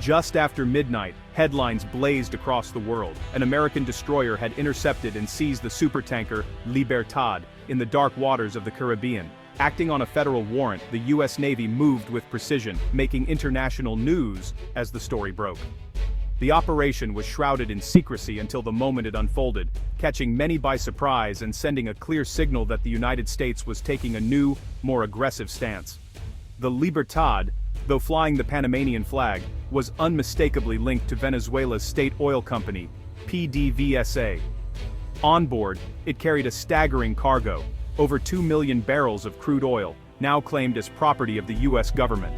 Just after midnight, headlines blazed across the world. An American destroyer had intercepted and seized the supertanker Libertad in the dark waters of the Caribbean. Acting on a federal warrant, the U.S. Navy moved with precision, making international news as the story broke. The operation was shrouded in secrecy until the moment it unfolded, catching many by surprise and sending a clear signal that the United States was taking a new, more aggressive stance. The Libertad, though flying the Panamanian flag, was unmistakably linked to Venezuela's state oil company, PDVSA. On board, it carried a staggering cargo, over 2 million barrels of crude oil, now claimed as property of the U.S. government.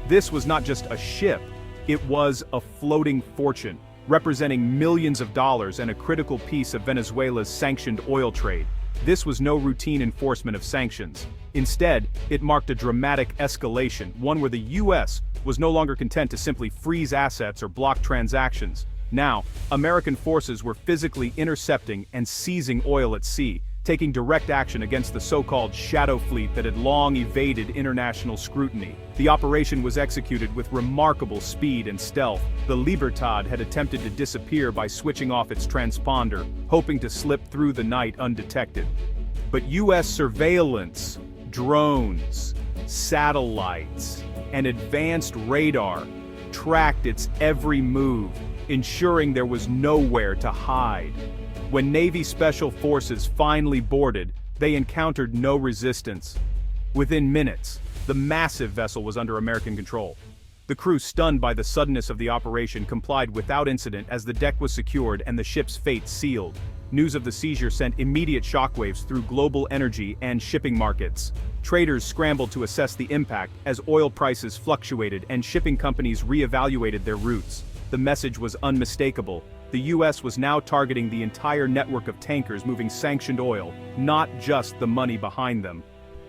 This was not just a ship, it was a floating fortune, representing millions of dollars and a critical piece of Venezuela's sanctioned oil trade. This was no routine enforcement of sanctions. Instead, it marked a dramatic escalation, one where the U.S. was no longer content to simply freeze assets or block transactions. Now, American forces were physically intercepting and seizing oil at sea, taking direct action against the so-called shadow fleet that had long evaded international scrutiny. The operation was executed with remarkable speed and stealth. The Libertad had attempted to disappear by switching off its transponder, hoping to slip through the night undetected. But U.S. surveillance, drones, satellites, and advanced radar tracked its every move, ensuring there was nowhere to hide. When Navy Special Forces finally boarded, they encountered no resistance. Within minutes, the massive vessel was under American control. The crew, stunned by the suddenness of the operation, complied without incident as the deck was secured and the ship's fate sealed. News of the seizure sent immediate shockwaves through global energy and shipping markets. Traders scrambled to assess the impact as oil prices fluctuated and shipping companies re-evaluated their routes. The message was unmistakable. The U.S. was now targeting the entire network of tankers moving sanctioned oil, not just the money behind them.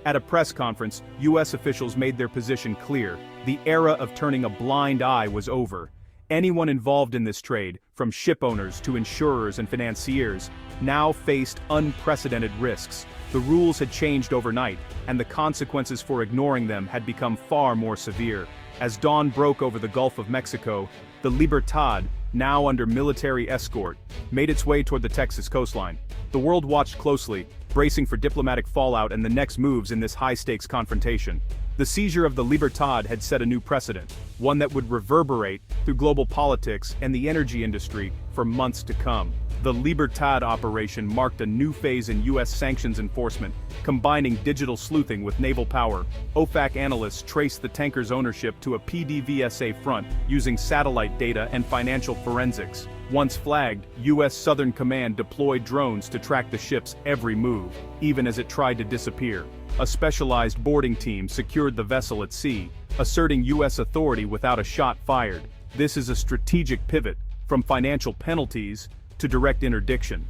At a press conference, U.S. officials made their position clear. The era of turning a blind eye was over. Anyone involved in this trade, from ship owners to insurers and financiers, now faced unprecedented risks. The rules had changed overnight, and the consequences for ignoring them had become far more severe. As dawn broke over the Gulf of Mexico, the Libertad, now under military escort, made its way toward the Texas coastline. The world watched closely, bracing for diplomatic fallout and the next moves in this high-stakes confrontation. The seizure of the Libertad had set a new precedent, one that would reverberate through global politics and the energy industry for months to come. The Libertad operation marked a new phase in U.S. sanctions enforcement, combining digital sleuthing with naval power. OFAC analysts traced the tanker's ownership to a PDVSA front using satellite data and financial forensics. Once flagged, U.S. Southern Command deployed drones to track the ship's every move, even as it tried to disappear. A specialized boarding team secured the vessel at sea, asserting U.S. authority without a shot fired. This is a strategic pivot, from financial penalties to direct interdiction.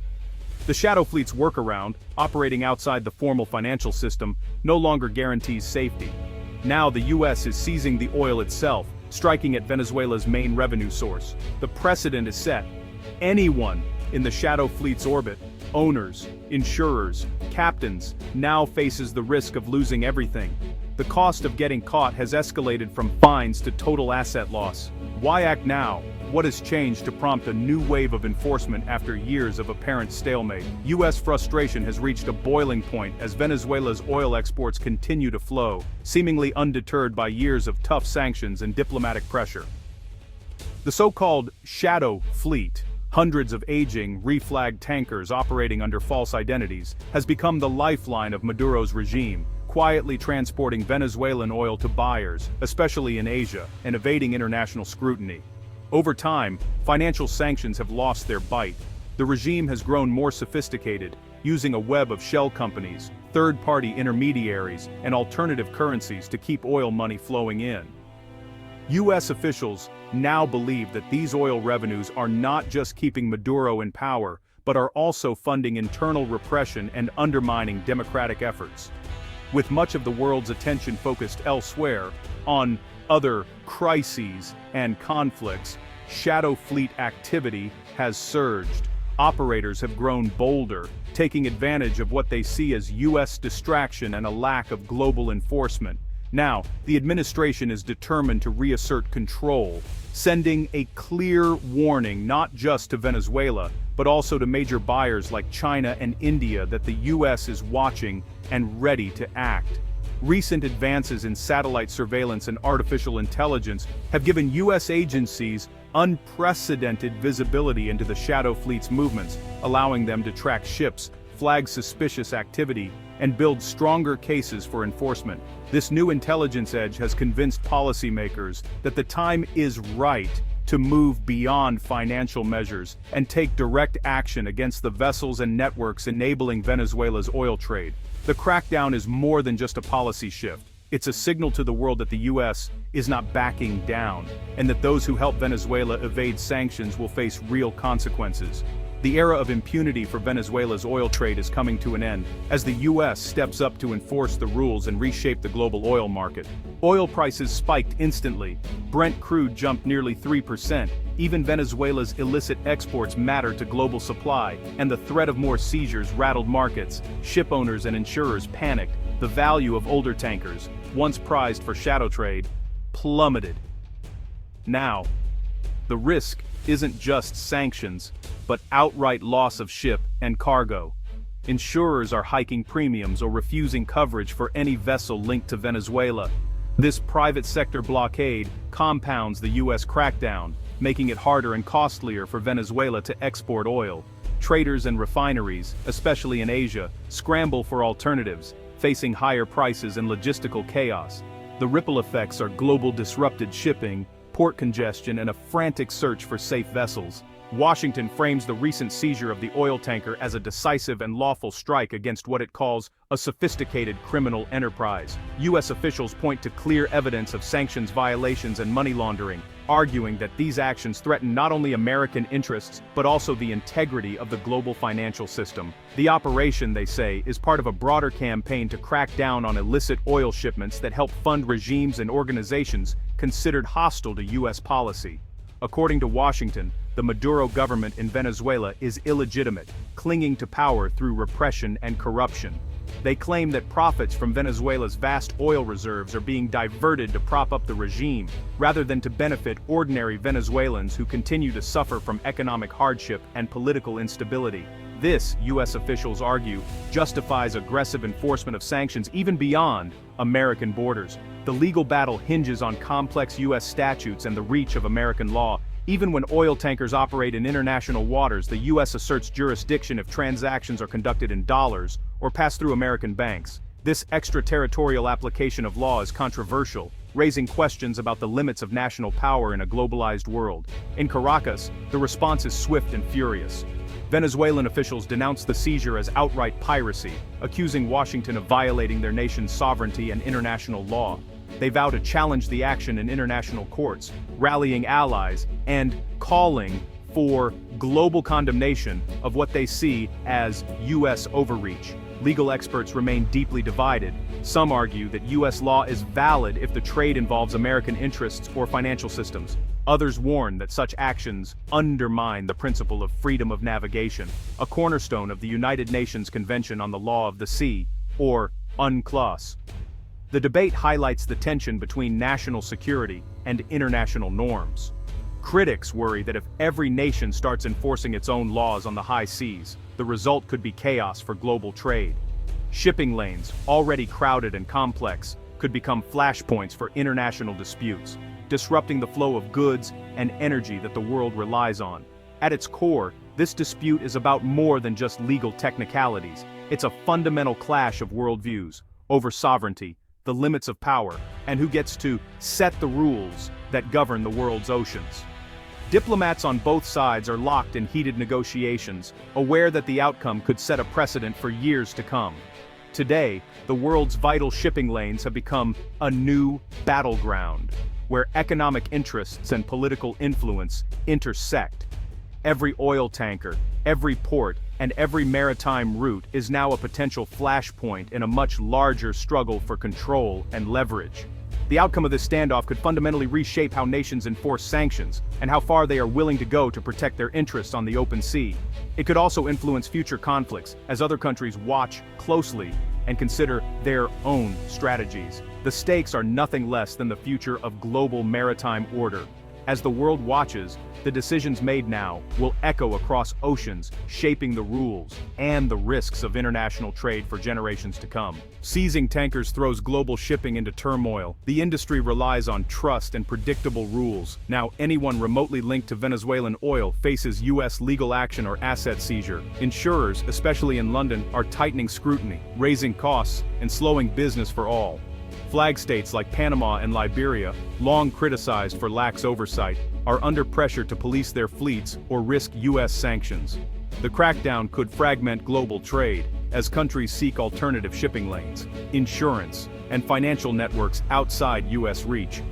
The Shadow Fleet's workaround, operating outside the formal financial system, no longer guarantees safety. Now the U.S. is seizing the oil itself, striking at Venezuela's main revenue source. The precedent is set. Anyone in the Shadow Fleet's orbit, owners, insurers, captains, now faces the risk of losing everything. The cost of getting caught has escalated from fines to total asset loss. Why act now? What has changed to prompt a new wave of enforcement after years of apparent stalemate? U.S. frustration has reached a boiling point as Venezuela's oil exports continue to flow, seemingly undeterred by years of tough sanctions and diplomatic pressure. The so-called Shadow Fleet, hundreds of aging, reflagged tankers operating under false identities, has become the lifeline of Maduro's regime, quietly transporting Venezuelan oil to buyers, especially in Asia, and evading international scrutiny. Over time, financial sanctions have lost their bite. The regime has grown more sophisticated, using a web of shell companies, third-party intermediaries, and alternative currencies to keep oil money flowing in. U.S. officials now believe that these oil revenues are not just keeping Maduro in power, but are also funding internal repression and undermining democratic efforts. With much of the world's attention focused elsewhere, on other crises and conflicts, Shadow Fleet activity has surged. Operators have grown bolder, taking advantage of what they see as U.S. distraction and a lack of global enforcement. Now, the administration is determined to reassert control, sending a clear warning not just to Venezuela, but also to major buyers like China and India that the US is watching and ready to act. Recent advances in satellite surveillance and artificial intelligence have given US agencies unprecedented visibility into the Shadow Fleet's movements, allowing them to track ships, flag suspicious activity, and build stronger cases for enforcement. This new intelligence edge has convinced policymakers that the time is right to move beyond financial measures and take direct action against the vessels and networks enabling Venezuela's oil trade. The crackdown is more than just a policy shift. It's a signal to the world that the US is not backing down, and that those who help Venezuela evade sanctions will face real consequences. The era of impunity for Venezuela's oil trade is coming to an end, as the US steps up to enforce the rules and reshape the global oil market. Oil prices spiked instantly. Brent crude jumped nearly 3%. Even Venezuela's illicit exports matter to global supply, and the threat of more seizures rattled markets. Ship owners and insurers panicked. The value of older tankers, once prized for shadow trade, plummeted. Now, the risk isn't just sanctions, but outright loss of ship and cargo. Insurers are hiking premiums or refusing coverage for any vessel linked to Venezuela. This private sector blockade compounds the US crackdown, making it harder and costlier for Venezuela to export oil. Traders and refineries, especially in Asia, scramble for alternatives, facing higher prices and logistical chaos. The ripple effects are global disrupted shipping, port congestion, and a frantic search for safe vessels. Washington frames the recent seizure of the oil tanker as a decisive and lawful strike against what it calls a sophisticated criminal enterprise. US officials point to clear evidence of sanctions violations and money laundering, arguing that these actions threaten not only American interests, but also the integrity of the global financial system. The operation, they say, is part of a broader campaign to crack down on illicit oil shipments that help fund regimes and organizations considered hostile to US policy. According to Washington, the Maduro government in Venezuela is illegitimate, clinging to power through repression and corruption. They claim that profits from Venezuela's vast oil reserves are being diverted to prop up the regime, rather than to benefit ordinary Venezuelans who continue to suffer from economic hardship and political instability. This, US officials argue, justifies aggressive enforcement of sanctions even beyond American borders. The legal battle hinges on complex US statutes and the reach of American law. Even when oil tankers operate in international waters, the US asserts jurisdiction if transactions are conducted in dollars or pass through American banks. This extraterritorial application of law is controversial, raising questions about the limits of national power in a globalized world. In Caracas, the response is swift and furious. Venezuelan officials denounced the seizure as outright piracy, accusing Washington of violating their nation's sovereignty and international law. They vow to challenge the action in international courts, rallying allies, and calling for global condemnation of what they see as US overreach. Legal experts remain deeply divided. Some argue that US law is valid if the trade involves American interests or financial systems. Others warn that such actions undermine the principle of freedom of navigation, a cornerstone of the United Nations Convention on the Law of the Sea, or UNCLOS. The debate highlights the tension between national security and international norms. Critics worry that if every nation starts enforcing its own laws on the high seas, the result could be chaos for global trade. Shipping lanes, already crowded and complex, could become flashpoints for international disputes, disrupting the flow of goods and energy that the world relies on. At its core, this dispute is about more than just legal technicalities. It's a fundamental clash of worldviews over sovereignty, the limits of power, and who gets to set the rules that govern the world's oceans. Diplomats on both sides are locked in heated negotiations, aware that the outcome could set a precedent for years to come. Today, the world's vital shipping lanes have become a new battleground, where economic interests and political influence intersect. Every oil tanker, every port, and every maritime route is now a potential flashpoint in a much larger struggle for control and leverage. The outcome of this standoff could fundamentally reshape how nations enforce sanctions, and how far they are willing to go to protect their interests on the open sea. It could also influence future conflicts, as other countries watch closely and consider their own strategies. The stakes are nothing less than the future of global maritime order. As the world watches, the decisions made now will echo across oceans, shaping the rules and the risks of international trade for generations to come. Seizing tankers throws global shipping into turmoil. The industry relies on trust and predictable rules. Now, anyone remotely linked to Venezuelan oil faces U.S. legal action or asset seizure. Insurers, especially in London, are tightening scrutiny, raising costs, and slowing business for all. Flag states like Panama and Liberia, long criticized for lax oversight, are under pressure to police their fleets or risk U.S. sanctions. The crackdown could fragment global trade, as countries seek alternative shipping lanes, insurance, and financial networks outside U.S. reach.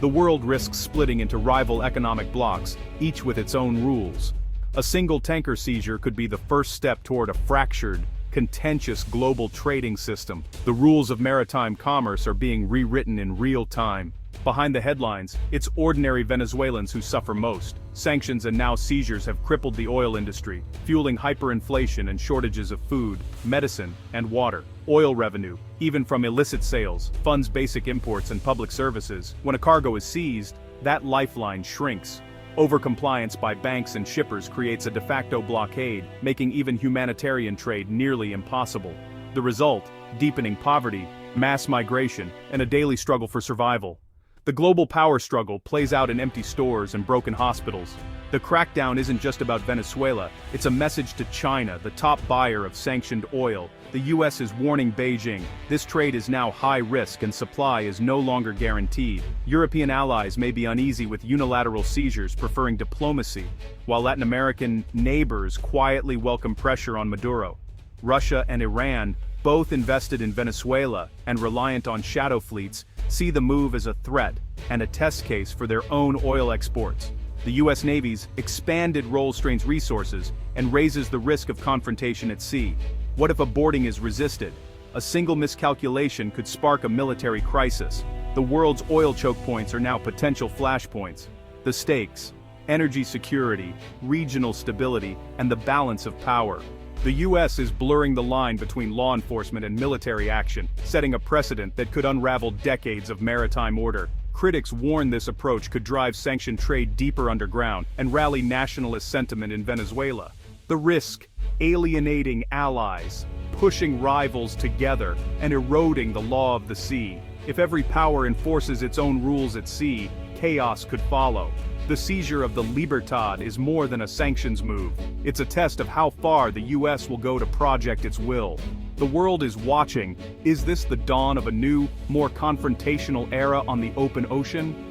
The world risks splitting into rival economic blocs, each with its own rules. A single tanker seizure could be the first step toward a fractured, contentious global trading system. The rules of maritime commerce are being rewritten in real time. Behind the headlines, it's ordinary Venezuelans who suffer most. Sanctions and now seizures have crippled the oil industry, fueling hyperinflation and shortages of food, medicine, and water. Oil revenue, even from illicit sales, funds basic imports and public services. When a cargo is seized, that lifeline shrinks. Overcompliance by banks and shippers creates a de facto blockade, making even humanitarian trade nearly impossible. The result: deepening poverty, mass migration, and a daily struggle for survival. The global power struggle plays out in empty stores and broken hospitals. The crackdown isn't just about Venezuela, it's a message to China, the top buyer of sanctioned oil. The US is warning Beijing, this trade is now high risk and supply is no longer guaranteed. European allies may be uneasy with unilateral seizures, preferring diplomacy, while Latin American neighbors quietly welcome pressure on Maduro. Russia and Iran, both invested in Venezuela and reliant on shadow fleets, see the move as a threat and a test case for their own oil exports. The U.S. Navy's expanded role strains resources and raises the risk of confrontation at sea. What if a boarding is resisted? A single miscalculation could spark a military crisis. The world's oil choke points are now potential flashpoints. The stakes: energy security, regional stability, and the balance of power. The U.S. is blurring the line between law enforcement and military action, setting a precedent that could unravel decades of maritime order. Critics warn this approach could drive sanctioned trade deeper underground and rally nationalist sentiment in Venezuela. The risk: alienating allies, pushing rivals together, and eroding the law of the sea. If every power enforces its own rules at sea, chaos could follow. The seizure of the Libertad is more than a sanctions move. It's a test of how far the U.S. will go to project its will. The world is watching. Is this the dawn of a new, more confrontational era on the open ocean?